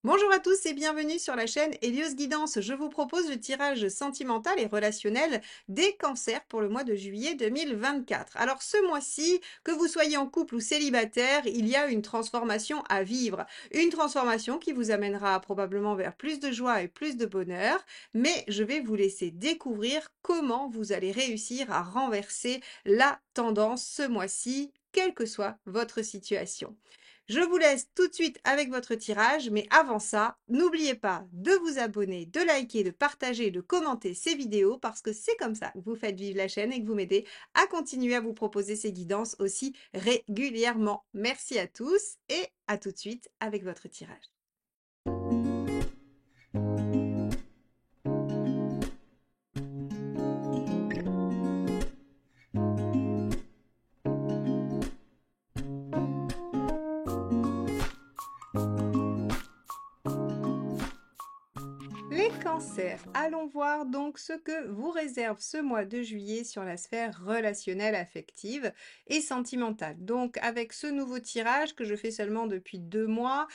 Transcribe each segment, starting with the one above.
Bonjour à tous et bienvenue sur la chaîne Hélios Guidance. Je vous propose le tirage sentimental et relationnel des cancers pour le mois de juillet 2024. Alors ce mois-ci, que vous soyez en couple ou célibataire, il y a une transformation à vivre. Une transformation qui vous amènera probablement vers plus de joie et plus de bonheur. Mais je vais vous laisser découvrir comment vous allez réussir à renverser la tendance ce mois-ci, quelle que soit votre situation. Je vous laisse tout de suite avec votre tirage, mais avant ça, n'oubliez pas de vous abonner, de liker, de partager, de commenter ces vidéos parce que c'est comme ça que vous faites vivre la chaîne et que vous m'aidez à continuer à vous proposer ces guidances aussi régulièrement. Merci à tous et à tout de suite avec votre tirage. Les cancers, allons voir donc ce que vous réserve ce mois de juillet sur la sphère relationnelle, affective et sentimentale. Donc avec ce nouveau tirage que je fais seulement depuis 2 mois,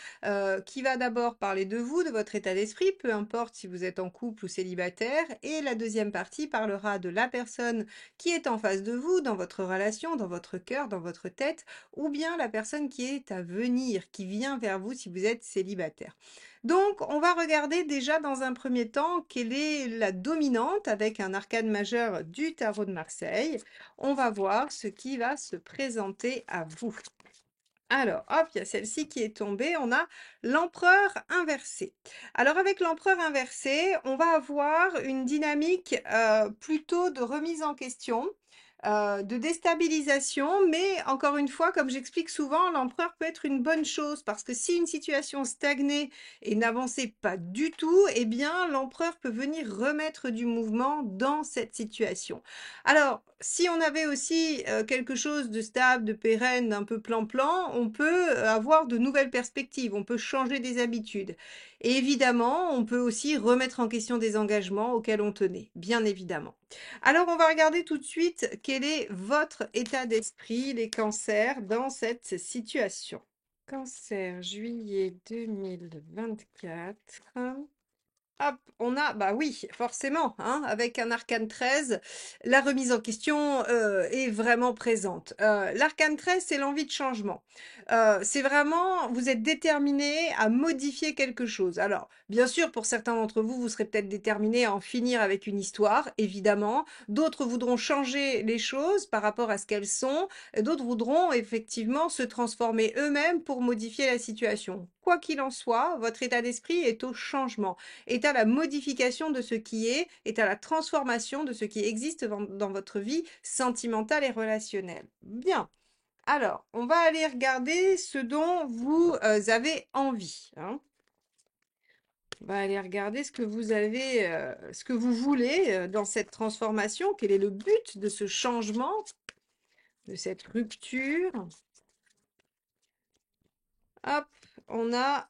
qui va d'abord parler de vous, de votre état d'esprit, peu importe si vous êtes en couple ou célibataire, et la deuxième partie parlera de la personne qui est en face de vous, dans votre relation, dans votre cœur, dans votre tête, ou bien la personne qui est à venir, qui vient vers vous si vous êtes célibataire. Donc, on va regarder déjà dans un premier temps quelle est la dominante avec un arcane majeur du tarot de Marseille. On va voir ce qui va se présenter à vous. Alors, hop, il y a celle-ci qui est tombée. On a l'empereur inversé. Alors, avec l'empereur inversé, on va avoir une dynamique plutôt de remise en question. De déstabilisation, mais encore une fois, comme j'explique souvent, l'empereur peut être une bonne chose parce que si une situation stagnait et n'avançait pas du tout, eh bien l'empereur peut venir remettre du mouvement dans cette situation. Alors, si on avait aussi quelque chose de stable, de pérenne, d'un peu plan-plan, on peut avoir de nouvelles perspectives, on peut changer des habitudes. Et évidemment, on peut aussi remettre en question des engagements auxquels on tenait, bien évidemment. Alors, on va regarder tout de suite quel est votre état d'esprit, les cancers, dans cette situation. Cancer, juillet 2024. Hop, on a, bah oui, forcément, hein, avec un arcane 13, la remise en question est vraiment présente. L'arcane 13, c'est l'envie de changement. C'est vraiment, vous êtes déterminé à modifier quelque chose. Alors, bien sûr, pour certains d'entre vous, vous serez peut-être déterminé à en finir avec une histoire, évidemment. D'autres voudront changer les choses par rapport à ce qu'elles sont. D'autres voudront effectivement se transformer eux-mêmes pour modifier la situation. Quoi qu'il en soit, votre état d'esprit est au changement, est à la modification de ce qui est à la transformation de ce qui existe dans votre vie sentimentale et relationnelle. Bien. Alors, on va aller regarder ce dont vous avez envie, hein. On va aller regarder ce que vous avez, ce que vous voulez dans cette transformation. Quel est le but de ce changement, de cette rupture? Hop, on a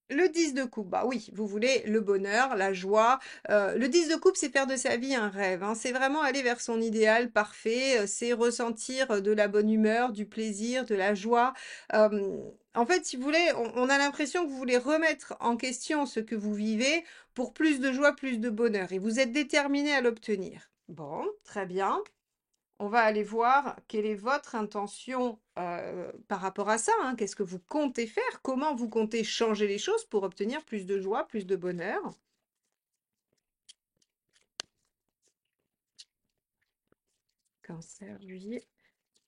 le 10 de coupe, bah oui, vous voulez le bonheur, la joie. Le 10 de coupe, c'est faire de sa vie un rêve, hein. C'est vraiment aller vers son idéal parfait, c'est ressentir de la bonne humeur, du plaisir, de la joie. En fait, si vous voulez, on a l'impression que vous voulez remettre en question ce que vous vivez pour plus de joie, plus de bonheur. Et vous êtes déterminé à l'obtenir. Bon, très bien. On va aller voir quelle est votre intention par rapport à ça, hein. Qu'est-ce que vous comptez faire? Comment vous comptez changer les choses pour obtenir plus de joie, plus de bonheur? Cancer, juillet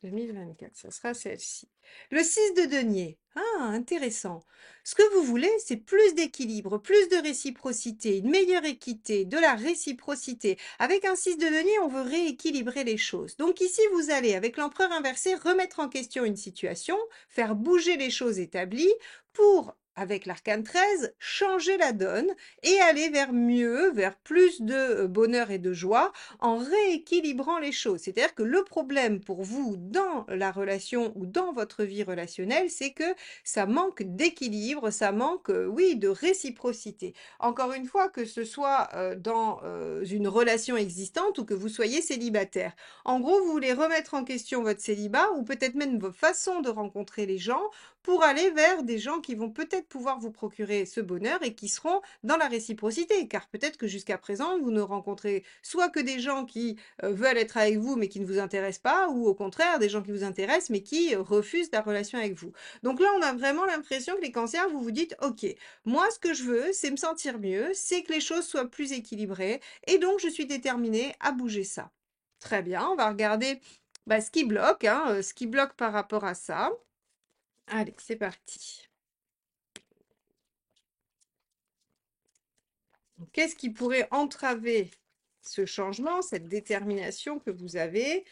2024, ça sera celle-ci. Le 6 de denier. Ah, intéressant. Ce que vous voulez, c'est plus d'équilibre, plus de réciprocité, une meilleure équité, de la réciprocité. Avec un 6 de denier, on veut rééquilibrer les choses. Donc ici, vous allez, avec l'empereur inversé, remettre en question une situation, faire bouger les choses établies pour, avec l'arcane 13, changer la donne et aller vers mieux, vers plus de bonheur et de joie en rééquilibrant les choses. C'est-à-dire que le problème pour vous dans la relation ou dans votre vie relationnelle, c'est que ça manque d'équilibre, ça manque, oui, de réciprocité. Encore une fois, que ce soit dans une relation existante ou que vous soyez célibataire. En gros, vous voulez remettre en question votre célibat ou peut-être même vos façons de rencontrer les gens pour aller vers des gens qui vont peut-être pouvoir vous procurer ce bonheur et qui seront dans la réciprocité. Car peut-être que jusqu'à présent, vous ne rencontrez soit que des gens qui veulent être avec vous mais qui ne vous intéressent pas, ou au contraire, des gens qui vous intéressent mais qui refusent la relation avec vous. Donc là, on a vraiment l'impression que les cancers, vous vous dites, ok, moi, ce que je veux, c'est me sentir mieux, c'est que les choses soient plus équilibrées, et donc je suis déterminée à bouger ça. Très bien, on va regarder ce qui bloque, hein, ce qui bloque par rapport à ça. Allez, c'est parti. Qu'est-ce qui pourrait entraver ce changement, cette détermination que vous avez?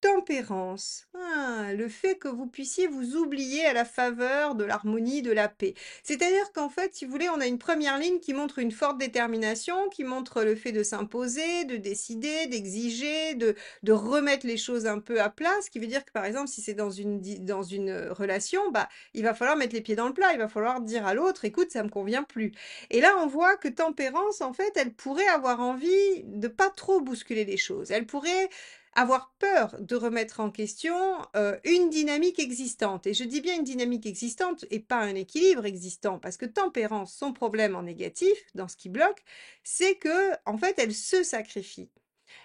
Tempérance. Ah, le fait que vous puissiez vous oublier à la faveur de l'harmonie, de la paix. C'est-à-dire qu'en fait, si vous voulez, on a une première ligne qui montre une forte détermination, qui montre le fait de s'imposer, de décider, d'exiger, de remettre les choses un peu à plat. Ce qui veut dire que, par exemple, si c'est dans une relation, il va falloir mettre les pieds dans le plat. Il va falloir dire à l'autre, écoute, ça me convient plus. Et là, on voit que tempérance, en fait, elle pourrait avoir envie de pas trop bousculer les choses. Elle pourrait avoir peur de remettre en question une dynamique existante. Et je dis bien une dynamique existante et pas un équilibre existant, parce que tempérance, son problème en négatif, dans ce qui bloque, c'est que en fait, elle se sacrifie.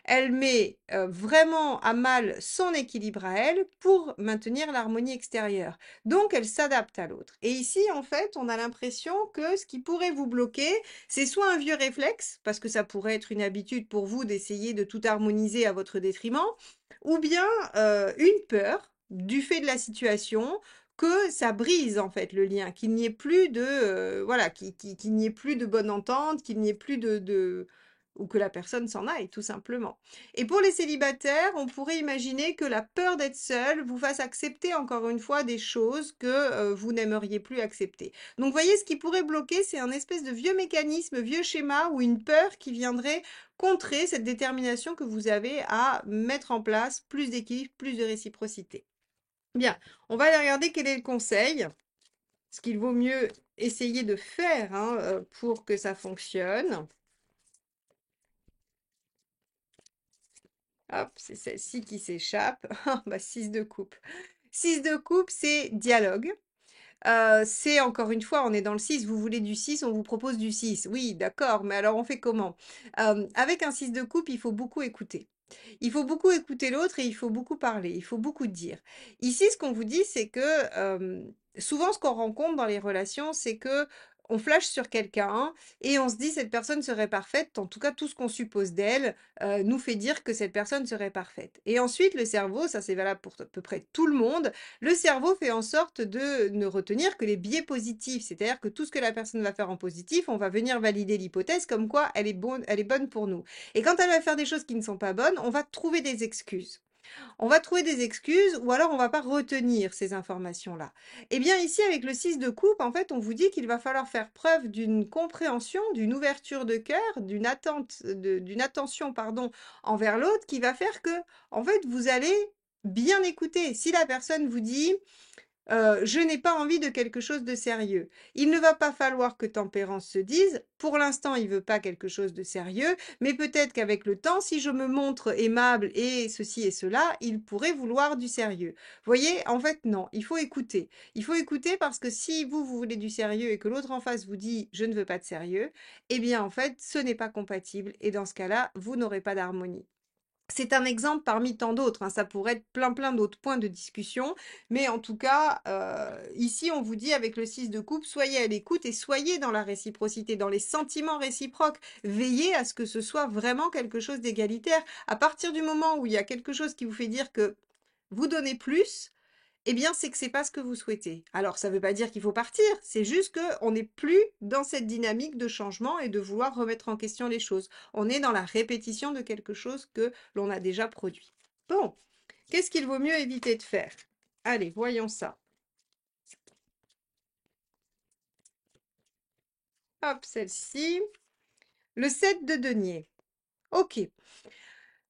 Elle met vraiment à mal son équilibre à elle pour maintenir l'harmonie extérieure. Donc, elle s'adapte à l'autre. Et ici, en fait, on a l'impression que ce qui pourrait vous bloquer, c'est soit un vieux réflexe, parce que ça pourrait être une habitude pour vous d'essayer de tout harmoniser à votre détriment, ou bien une peur du fait de la situation, que ça brise en fait le lien, qu'il n'y ait plus de voilà, qu'il n'y ait plus de bonne entente, qu'il n'y ait plus ou que la personne s'en aille, tout simplement. Et pour les célibataires, on pourrait imaginer que la peur d'être seul vous fasse accepter encore une fois des choses que vous n'aimeriez plus accepter. Donc, vous voyez, ce qui pourrait bloquer, c'est un espèce de vieux mécanisme, vieux schéma ou une peur qui viendrait contrer cette détermination que vous avez à mettre en place plus d'équilibre, plus de réciprocité. Bien, on va aller regarder quel est le conseil, ce qu'il vaut mieux essayer de faire hein, pour que ça fonctionne. Hop, c'est celle-ci qui s'échappe. 6 de coupe. 6 de coupe, c'est dialogue. C'est encore une fois, on est dans le 6, vous voulez du 6, on vous propose du 6. Oui, d'accord, mais alors on fait comment? Avec un 6 de coupe, il faut beaucoup écouter. Il faut beaucoup écouter l'autre et il faut beaucoup parler, il faut beaucoup dire. Ici, ce qu'on vous dit, c'est que souvent, ce qu'on rencontre dans les relations, c'est que on flash sur quelqu'un et on se dit cette personne serait parfaite. En tout cas, tout ce qu'on suppose d'elle nous fait dire que cette personne serait parfaite. Et ensuite, le cerveau, ça c'est valable pour à peu près tout le monde, le cerveau fait en sorte de ne retenir que les biais positifs. C'est-à-dire que tout ce que la personne va faire en positif, on va venir valider l'hypothèse comme quoi elle est bonne pour nous. Et quand elle va faire des choses qui ne sont pas bonnes, on va trouver des excuses. On va trouver des excuses ou alors on va pas retenir ces informations-là. Eh bien ici, avec le 6 de coupe, en fait, on vous dit qu'il va falloir faire preuve d'une compréhension, d'une ouverture de cœur, d'une attention, pardon, envers l'autre qui va faire que, en fait, vous allez bien écouter. Si la personne vous dit je n'ai pas envie de quelque chose de sérieux. Il ne va pas falloir que tempérance se dise, pour l'instant il veut pas quelque chose de sérieux, mais peut-être qu'avec le temps, si je me montre aimable et ceci et cela, il pourrait vouloir du sérieux. Voyez, en fait non, il faut écouter. Il faut écouter parce que si vous voulez du sérieux et que l'autre en face vous dit je ne veux pas de sérieux, eh bien en fait ce n'est pas compatible et dans ce cas-là, vous n'aurez pas d'harmonie. C'est un exemple parmi tant d'autres, hein, ça pourrait être plein d'autres points de discussion, mais en tout cas, ici on vous dit avec le 6 de coupe, soyez à l'écoute et soyez dans la réciprocité, dans les sentiments réciproques. Veillez à ce que ce soit vraiment quelque chose d'égalitaire. À partir du moment où il y a quelque chose qui vous fait dire que vous donnez plus, eh bien, c'est que c'est pas ce que vous souhaitez. Alors, ça ne veut pas dire qu'il faut partir, c'est juste qu'on n'est plus dans cette dynamique de changement et de vouloir remettre en question les choses. On est dans la répétition de quelque chose que l'on a déjà produit. Bon, qu'est-ce qu'il vaut mieux éviter de faire? Allez, voyons ça. Hop, celle-ci. Le 7 de denier. Ok.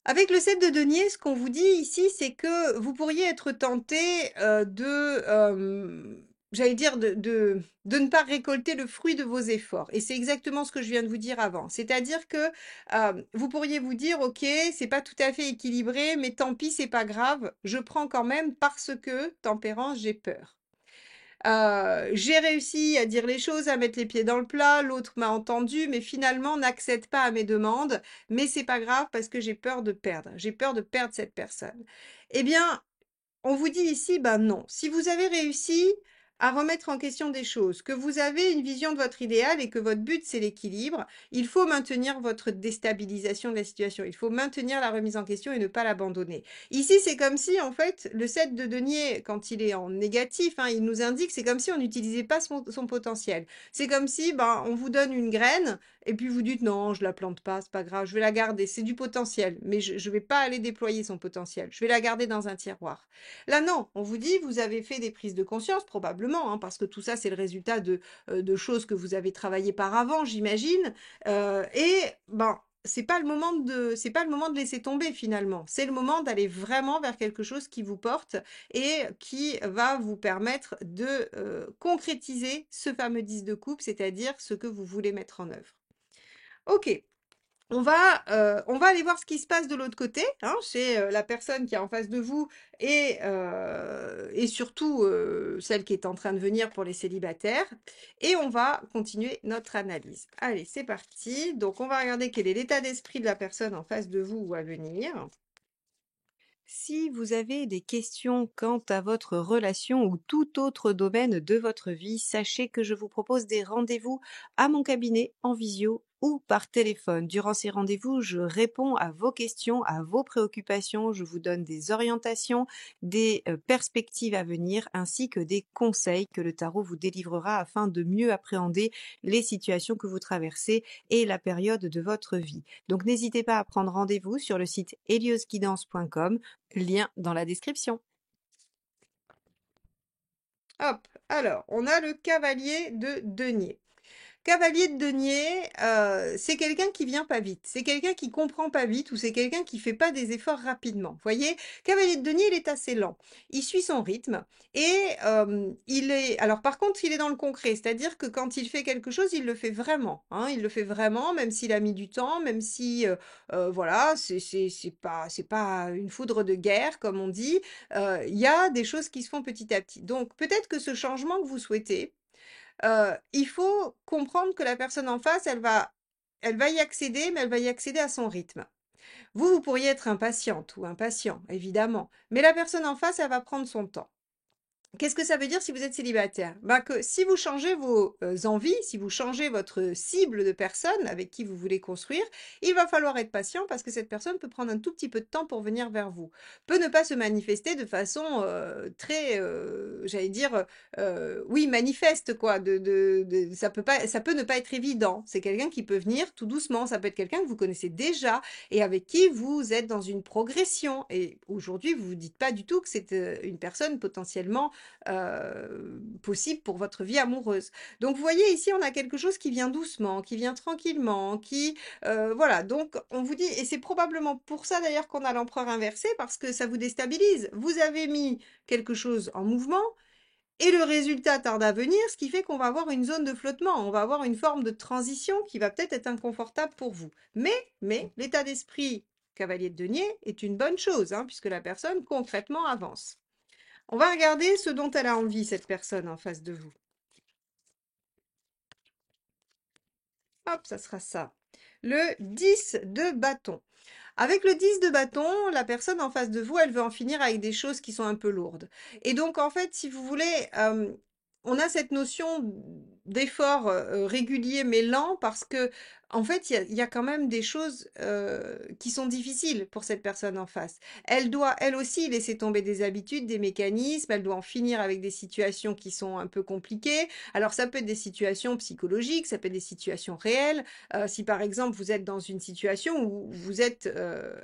Avec le 7 de denier, ce qu'on vous dit ici, c'est que vous pourriez être tenté j'allais dire, de ne pas récolter le fruit de vos efforts. Et c'est exactement ce que je viens de vous dire avant. C'est-à-dire que vous pourriez vous dire, ok, c'est pas tout à fait équilibré, mais tant pis, c'est pas grave, je prends quand même parce que, tempérance, j'ai peur. J'ai réussi à dire les choses, à mettre les pieds dans le plat, l'autre m'a entendu, mais finalement n'accède pas à mes demandes. Mais c'est pas grave parce que j'ai peur de perdre. J'ai peur de perdre cette personne. Eh bien, on vous dit ici, ben non. Si vous avez réussi à remettre en question des choses, que vous avez une vision de votre idéal et que votre but c'est l'équilibre, il faut maintenir votre déstabilisation de la situation. Il faut maintenir la remise en question et ne pas l'abandonner. Ici, c'est comme si, en fait, le 7 de denier, quand il est en négatif, hein, il nous indique, c'est comme si on n'utilisait pas son potentiel. C'est comme si, ben, on vous donne une graine et puis vous dites non, je la plante pas, c'est pas grave, je vais la garder. C'est du potentiel, mais je ne vais pas aller déployer son potentiel. Je vais la garder dans un tiroir. Là, non, on vous dit, vous avez fait des prises de conscience, probablement, hein, parce que tout ça, c'est le résultat de choses que vous avez travaillées par avant, j'imagine. Et ben, c'est pas le moment de laisser tomber finalement. C'est le moment d'aller vraiment vers quelque chose qui vous porte et qui va vous permettre de concrétiser ce fameux 10 de coupe, c'est-à-dire ce que vous voulez mettre en œuvre. Ok, on va aller voir ce qui se passe de l'autre côté, hein, chez la personne qui est en face de vous et surtout celle qui est en train de venir pour les célibataires. Et on va continuer notre analyse. Allez, c'est parti. Donc, on va regarder quel est l'état d'esprit de la personne en face de vous ou à venir. Si vous avez des questions quant à votre relation ou tout autre domaine de votre vie, sachez que je vous propose des rendez-vous à mon cabinet en visio ou par téléphone. Durant ces rendez-vous, je réponds à vos questions, à vos préoccupations, je vous donne des orientations, des perspectives à venir ainsi que des conseils que le tarot vous délivrera afin de mieux appréhender les situations que vous traversez et la période de votre vie. Donc n'hésitez pas à prendre rendez-vous sur le site heliosguidance.com. Lien dans la description. Hop, alors, on a le cavalier de denier. Cavalier de denier, c'est quelqu'un qui vient pas vite, c'est quelqu'un qui comprend pas vite ou c'est quelqu'un qui fait pas des efforts rapidement. Voyez, cavalier de denier, il est assez lent. Il suit son rythme et il est. Alors par contre, il est dans le concret, c'est-à-dire que quand il fait quelque chose, il le fait vraiment. Hein, il le fait vraiment, même s'il a mis du temps, même si voilà, c'est pas une foudre de guerre comme on dit. Il y a des choses qui se font petit à petit. Donc peut-être que ce changement que vous souhaitez il faut comprendre que la personne en face, elle va y accéder, mais elle va y accéder à son rythme. Vous pourriez être impatiente ou impatient, évidemment, mais la personne en face, elle va prendre son temps. Qu'est-ce que ça veut dire si vous êtes célibataire? Ben que si vous changez vos envies, si vous changez votre cible de personne avec qui vous voulez construire, il va falloir être patient parce que cette personne peut prendre un tout petit peu de temps pour venir vers vous. Peut ne pas se manifester de façon très, j'allais dire, oui, manifeste quoi. Ça peut ne pas être évident. C'est quelqu'un qui peut venir tout doucement. Ça peut être quelqu'un que vous connaissez déjà et avec qui vous êtes dans une progression. Et aujourd'hui, vous vous dites pas du tout que c'est une personne potentiellement possible pour votre vie amoureuse. Donc vous voyez ici on a quelque chose qui vient doucement, qui vient tranquillement, qui voilà, donc on vous dit, et c'est probablement pour ça d'ailleurs qu'on a l'empereur inversé, parce que ça vous déstabilise. Vous avez mis quelque chose en mouvement, et le résultat tarde à venir, ce qui fait qu'on va avoir une zone de flottement, on va avoir une forme de transition qui va peut-être être inconfortable pour vous. Mais l'état d'esprit cavalier de denier est une bonne chose, hein, puisque la personne concrètement avance. On va regarder ce dont elle a envie, cette personne en face de vous. Hop, ça sera ça. Le 10 de bâton. Avec le 10 de bâton, la personne en face de vous, elle veut en finir avec des choses qui sont un peu lourdes. Et donc, en fait, si vous voulez, on a cette notion d'effort régulier mais lent parce que, en fait, il y a quand même des choses qui sont difficiles pour cette personne en face. Elle doit, elle aussi, laisser tomber des habitudes, des mécanismes. Elle doit en finir avec des situations qui sont un peu compliquées. Alors, ça peut être des situations psychologiques, ça peut être des situations réelles. Si par exemple vous êtes dans une situation où vous êtes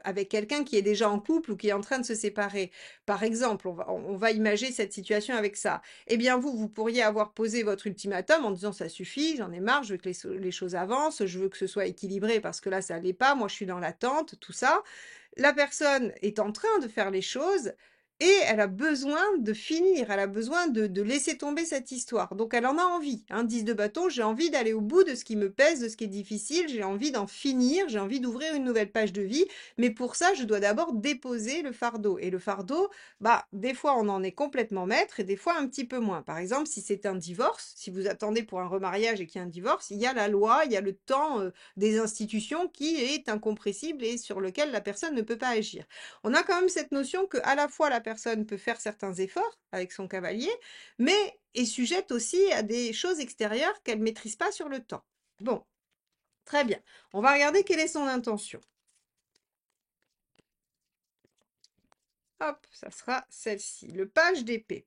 avec quelqu'un qui est déjà en couple ou qui est en train de se séparer, par exemple, on va imaginer cette situation avec ça. Eh bien vous pourriez avoir posé votre ultimatum en disant ça suffit, j'en ai marre, je veux que les choses avancent, je veux que ce soit équilibré parce que là ça l'est pas, moi je suis dans l'attente, tout ça. La personne est en train de faire les choses. et elle a besoin de finir, elle a besoin de laisser tomber cette histoire. Donc elle en a envie, hein, 10 de bâton, j'ai envie d'aller au bout de ce qui me pèse, de ce qui est difficile, j'ai envie d'en finir, j'ai envie d'ouvrir une nouvelle page de vie, mais pour ça, je dois d'abord déposer le fardeau. Et le fardeau, bah, des fois, on en est complètement maître et des fois un petit peu moins. Par exemple, si c'est un divorce, si vous attendez pour un remariage et qu'il y a un divorce, il y a la loi, il y a le temps des institutions qui est incompressible et sur lequel la personne ne peut pas agir. On a quand même cette notion que à la fois la personne peut faire certains efforts avec son cavalier, mais est sujette aussi à des choses extérieures qu'elle ne maîtrise pas sur le temps. Bon, très bien. On va regarder quelle est son intention. Hop, ça sera celle-ci, le page d'épée.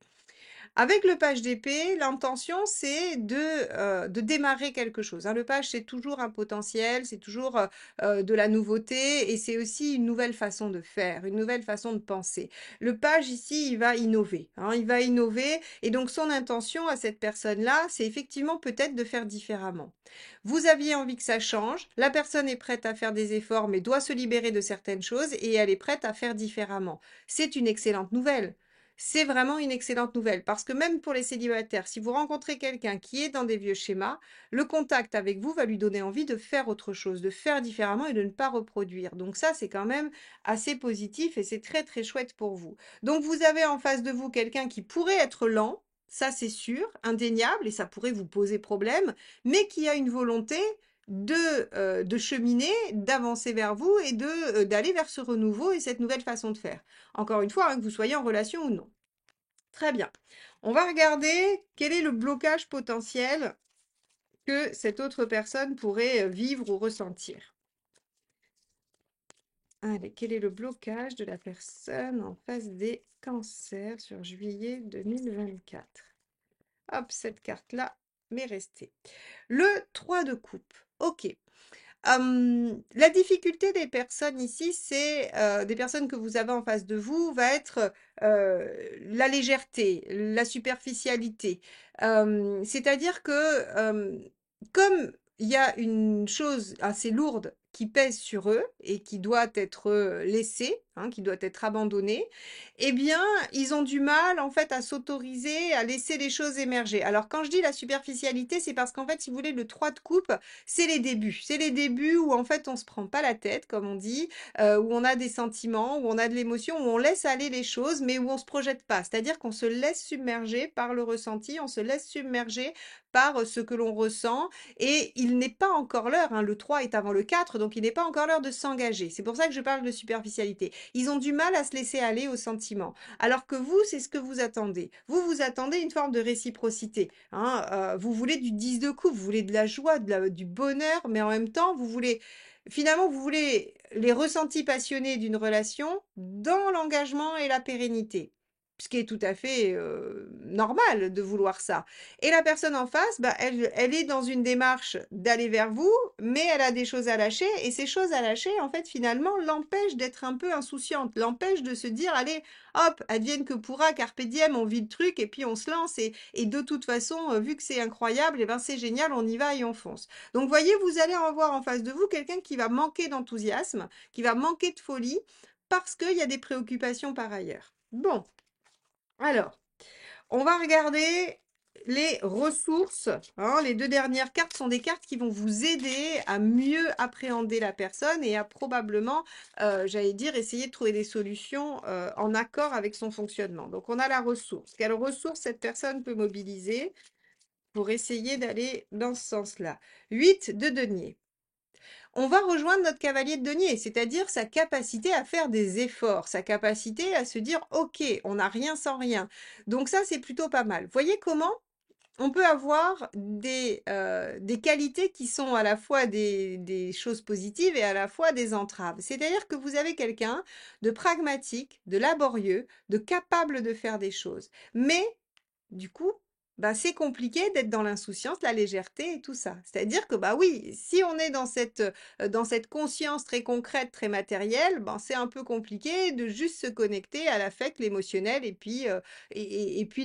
Avec le page d'épée, l'intention, c'est de démarrer quelque chose, hein. Le page, c'est toujours un potentiel, c'est toujours de la nouveauté et c'est aussi une nouvelle façon de faire, une nouvelle façon de penser. Le page, ici, il va innover, hein, il va innover et donc son intention à cette personne-là, c'est effectivement peut-être de faire différemment. Vous aviez envie que ça change, la personne est prête à faire des efforts mais doit se libérer de certaines choses et elle est prête à faire différemment. C'est une excellente nouvelle. C'est vraiment une excellente nouvelle parce que même pour les célibataires, si vous rencontrez quelqu'un qui est dans des vieux schémas, le contact avec vous va lui donner envie de faire autre chose, de faire différemment et de ne pas reproduire. Donc ça, c'est quand même assez positif et c'est très très chouette pour vous. Donc vous avez en face de vous quelqu'un qui pourrait être lent, ça c'est sûr, indéniable et ça pourrait vous poser problème, mais qui a une volonté de cheminer, d'avancer vers vous et d'aller vers ce renouveau et cette nouvelle façon de faire. Encore une fois, hein, que vous soyez en relation ou non. Très bien. On va regarder quel est le blocage potentiel que cette autre personne pourrait vivre ou ressentir. Allez, quel est le blocage de la personne en face des cancers sur juillet 2024? Hop, cette carte-là m'est restée. Le 3 de coupe. Ok. La difficulté des personnes ici, c'est des personnes que vous avez en face de vous, va être la légèreté, la superficialité. C'est-à-dire que comme il y a une chose assez lourde qui pèse sur eux et qui doit être laissée, hein, qui doit être abandonnée, eh bien, ils ont du mal en fait à s'autoriser, à laisser les choses émerger. Alors quand je dis la superficialité, c'est parce qu'en fait, si vous voulez, le 3 de coupe, c'est les débuts. C'est les débuts où en fait on se prend pas la tête, comme on dit, où on a des sentiments, où on a de l'émotion, où on laisse aller les choses, mais où on se projette pas. C'est-à-dire qu'on se laisse submerger par le ressenti, on se laisse submerger par ce que l'on ressent. Et il n'est pas encore l'heure, hein, le 3 est avant le 4, donc il n'est pas encore l'heure de s'engager. C'est pour ça que je parle de superficialité. Ils ont du mal à se laisser aller aux sentiments. Alors que vous, c'est ce que vous attendez. Vous attendez une forme de réciprocité, hein. Vous voulez du 10 de coupe, vous voulez de la joie, du bonheur, mais en même temps, finalement, vous voulez les ressentis passionnés d'une relation dans l'engagement et la pérennité. Ce qui est tout à fait normal de vouloir ça. Et la personne en face, bah, elle est dans une démarche d'aller vers vous, mais elle a des choses à lâcher. Et ces choses à lâcher, en fait, finalement, l'empêchent d'être un peu insouciante, l'empêchent de se dire, allez, hop, advienne que pourra, carpe diem, on vit le truc et puis on se lance. Et de toute façon, vu que c'est incroyable, et ben c'est génial, on y va et on fonce. Donc, voyez, vous allez avoir en face de vous quelqu'un qui va manquer d'enthousiasme, qui va manquer de folie, parce qu'il y a des préoccupations par ailleurs. Bon, alors. On va regarder les ressources, hein. Les deux dernières cartes sont des cartes qui vont vous aider à mieux appréhender la personne et à probablement, j'allais dire, essayer de trouver des solutions en accord avec son fonctionnement. Donc, on a la ressource. Quelle ressource cette personne peut mobiliser pour essayer d'aller dans ce sens-là? 8 de denier. On va rejoindre notre cavalier de denier, c'est-à-dire sa capacité à faire des efforts, sa capacité à se dire ok, on n'a rien sans rien. Donc ça, c'est plutôt pas mal. Voyez comment on peut avoir des qualités qui sont à la fois des choses positives et à la fois des entraves. C'est-à-dire que vous avez quelqu'un de pragmatique, de laborieux, de capable de faire des choses. Mais du coup, bah, c'est compliqué d'être dans l'insouciance, la légèreté et tout ça. C'est-à-dire que, bah oui, si on est dans cette conscience très concrète, très matérielle, ben, c'est un peu compliqué de juste se connecter à l'affect, l'émotionnel et puis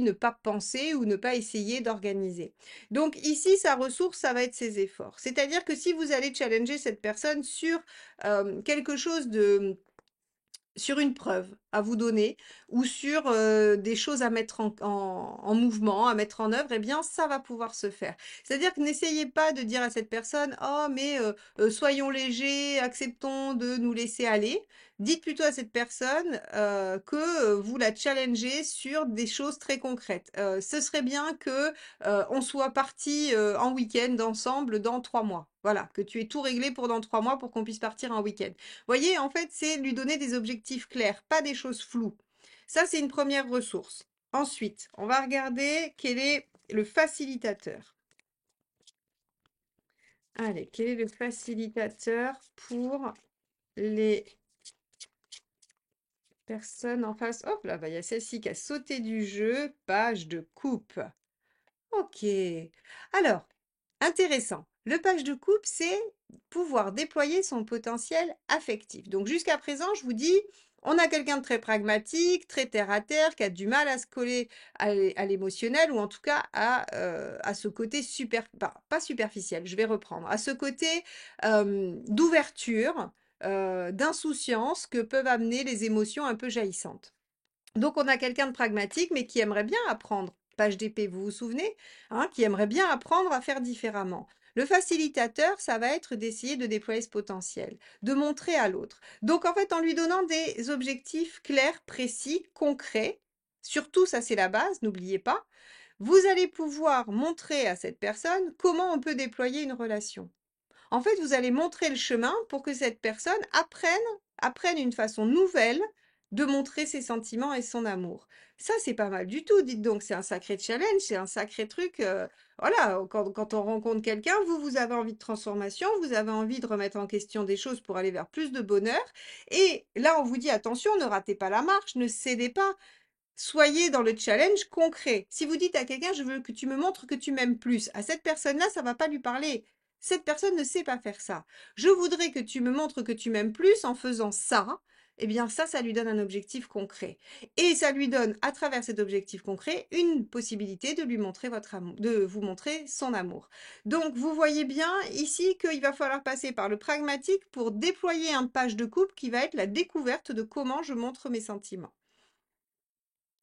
ne pas penser ou ne pas essayer d'organiser. Donc ici, sa ressource, ça va être ses efforts. C'est-à-dire que si vous allez challenger cette personne sur quelque chose sur une preuve à vous donner ou sur des choses à mettre en mouvement, à mettre en œuvre, eh bien, ça va pouvoir se faire. C'est-à-dire que n'essayez pas de dire à cette personne, oh, mais soyons légers, acceptons de nous laisser aller. Dites plutôt à cette personne que vous la challengez sur des choses très concrètes. Ce serait bien que on soit parti en week-end ensemble dans 3 mois. Voilà, que tu aies tout réglé pour dans 3 mois pour qu'on puisse partir en week-end. Voyez, en fait, c'est lui donner des objectifs clairs, pas des choses floues. Ça, c'est une première ressource. Ensuite, on va regarder quel est le facilitateur. Allez, quel est le facilitateur pour les personnes en face? Hop là, bah, il y a celle-ci qui a sauté du jeu, page de coupe. Ok. Alors, intéressant. Le page de coupe, c'est pouvoir déployer son potentiel affectif. Donc jusqu'à présent, je vous dis, on a quelqu'un de très pragmatique, très terre à terre, qui a du mal à se coller à l'émotionnel, ou en tout cas à ce côté pas superficiel, je vais reprendre, à ce côté d'ouverture, d'insouciance que peuvent amener les émotions un peu jaillissantes. Donc on a quelqu'un de pragmatique, mais qui aimerait bien apprendre. Page d'épée, vous vous souvenez, hein, qui aimerait bien apprendre à faire différemment. Le facilitateur, ça va être d'essayer de déployer ce potentiel, de montrer à l'autre. Donc en fait, en lui donnant des objectifs clairs, précis, concrets, surtout ça c'est la base, n'oubliez pas, vous allez pouvoir montrer à cette personne comment on peut déployer une relation. En fait, vous allez montrer le chemin pour que cette personne apprenne une façon nouvelle de montrer ses sentiments et son amour. Ça, c'est pas mal du tout, dites donc, c'est un sacré challenge, c'est un sacré truc. Voilà, quand on rencontre quelqu'un, vous avez envie de transformation, vous avez envie de remettre en question des choses pour aller vers plus de bonheur. Et là, on vous dit, attention, ne ratez pas la marche, ne cédez pas. Soyez dans le challenge concret. Si vous dites à quelqu'un, je veux que tu me montres que tu m'aimes plus, à cette personne-là, ça va pas lui parler. Cette personne ne sait pas faire ça. Je voudrais que tu me montres que tu m'aimes plus en faisant ça. Eh bien, ça lui donne un objectif concret. Et ça lui donne, à travers cet objectif concret, une possibilité de lui montrer votre amour, de vous montrer son amour. Donc, vous voyez bien ici qu'il va falloir passer par le pragmatique pour déployer un page de couple qui va être la découverte de comment je montre mes sentiments.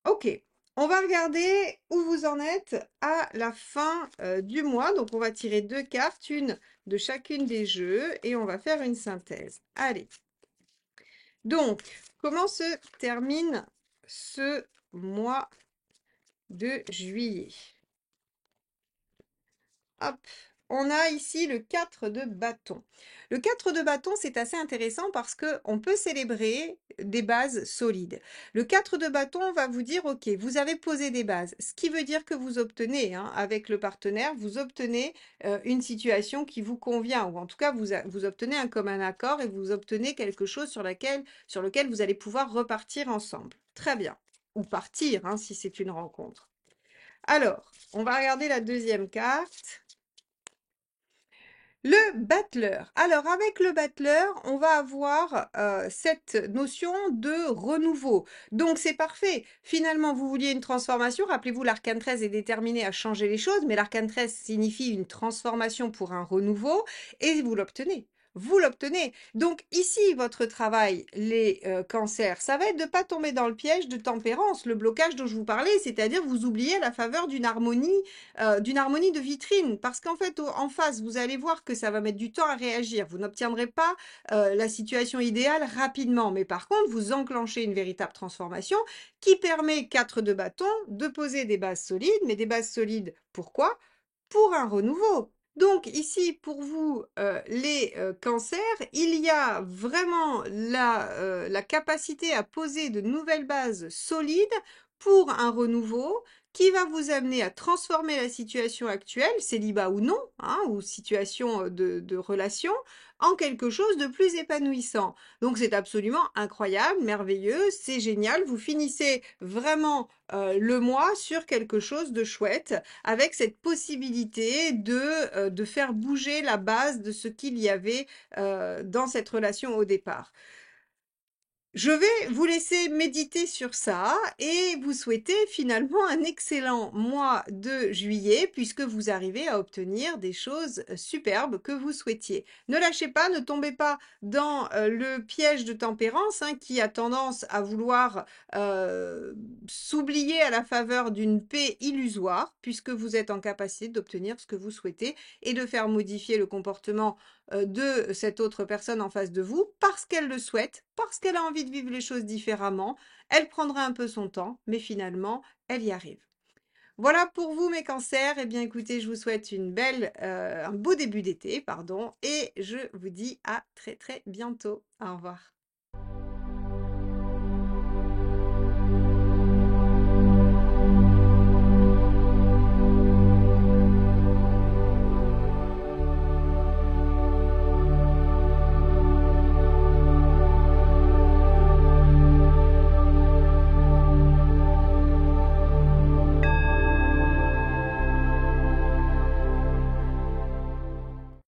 Ok, on va regarder où vous en êtes à la fin du mois. Donc, on va tirer 2 cartes, une de chacune des jeux, et on va faire une synthèse. Allez, donc, comment se termine ce mois de juillet? Hop, on a ici le 4 de bâton. Le 4 de bâton, c'est assez intéressant parce qu'on peut célébrer des bases solides. Le 4 de bâton va vous dire, OK, vous avez posé des bases, ce qui veut dire que vous obtenez, hein, avec le partenaire, vous obtenez une situation qui vous convient, ou en tout cas, vous obtenez un commun accord et vous obtenez quelque chose sur lequel vous allez pouvoir repartir ensemble. Très bien. Ou partir, hein, si c'est une rencontre. Alors, on va regarder la deuxième carte. Le battleur. Alors, avec le battleur, on va avoir cette notion de renouveau. Donc, c'est parfait. Finalement, vous vouliez une transformation. Rappelez-vous, l'arcane 13 est déterminé à changer les choses, mais l'arcane 13 signifie une transformation pour un renouveau, et vous l'obtenez. Vous l'obtenez. Donc ici, votre travail, les cancers, ça va être de ne pas tomber dans le piège de tempérance, le blocage dont je vous parlais, c'est-à-dire vous oubliez la faveur d'une harmonie de vitrine, parce qu'en fait, en face, vous allez voir que ça va mettre du temps à réagir. Vous n'obtiendrez pas la situation idéale rapidement, mais par contre, vous enclenchez une véritable transformation qui permet, 4 de bâton, de poser des bases solides, mais des bases solides, pourquoi? Pour un renouveau. Donc ici, pour vous, les cancers, il y a vraiment la capacité à poser de nouvelles bases solides pour un renouveau qui va vous amener à transformer la situation actuelle, célibat ou non, hein, ou situation de relation, en quelque chose de plus épanouissant. Donc c'est absolument incroyable, merveilleux, c'est génial. Vous finissez vraiment le mois sur quelque chose de chouette, avec cette possibilité de faire bouger la base de ce qu'il y avait dans cette relation au départ. Je vais vous laisser méditer sur ça et vous souhaiter finalement un excellent mois de juillet puisque vous arrivez à obtenir des choses superbes que vous souhaitiez. Ne lâchez pas, ne tombez pas dans le piège de tempérance hein, qui a tendance à vouloir s'oublier à la faveur d'une paix illusoire puisque vous êtes en capacité d'obtenir ce que vous souhaitez et de faire modifier le comportement de cette autre personne en face de vous parce qu'elle le souhaite, parce qu'elle a envie de vivre les choses différemment. Elle prendra un peu son temps, mais finalement, elle y arrive. Voilà pour vous mes cancers. Eh bien écoutez, je vous souhaite un beau début d'été, pardon, et je vous dis à très très bientôt. Au revoir.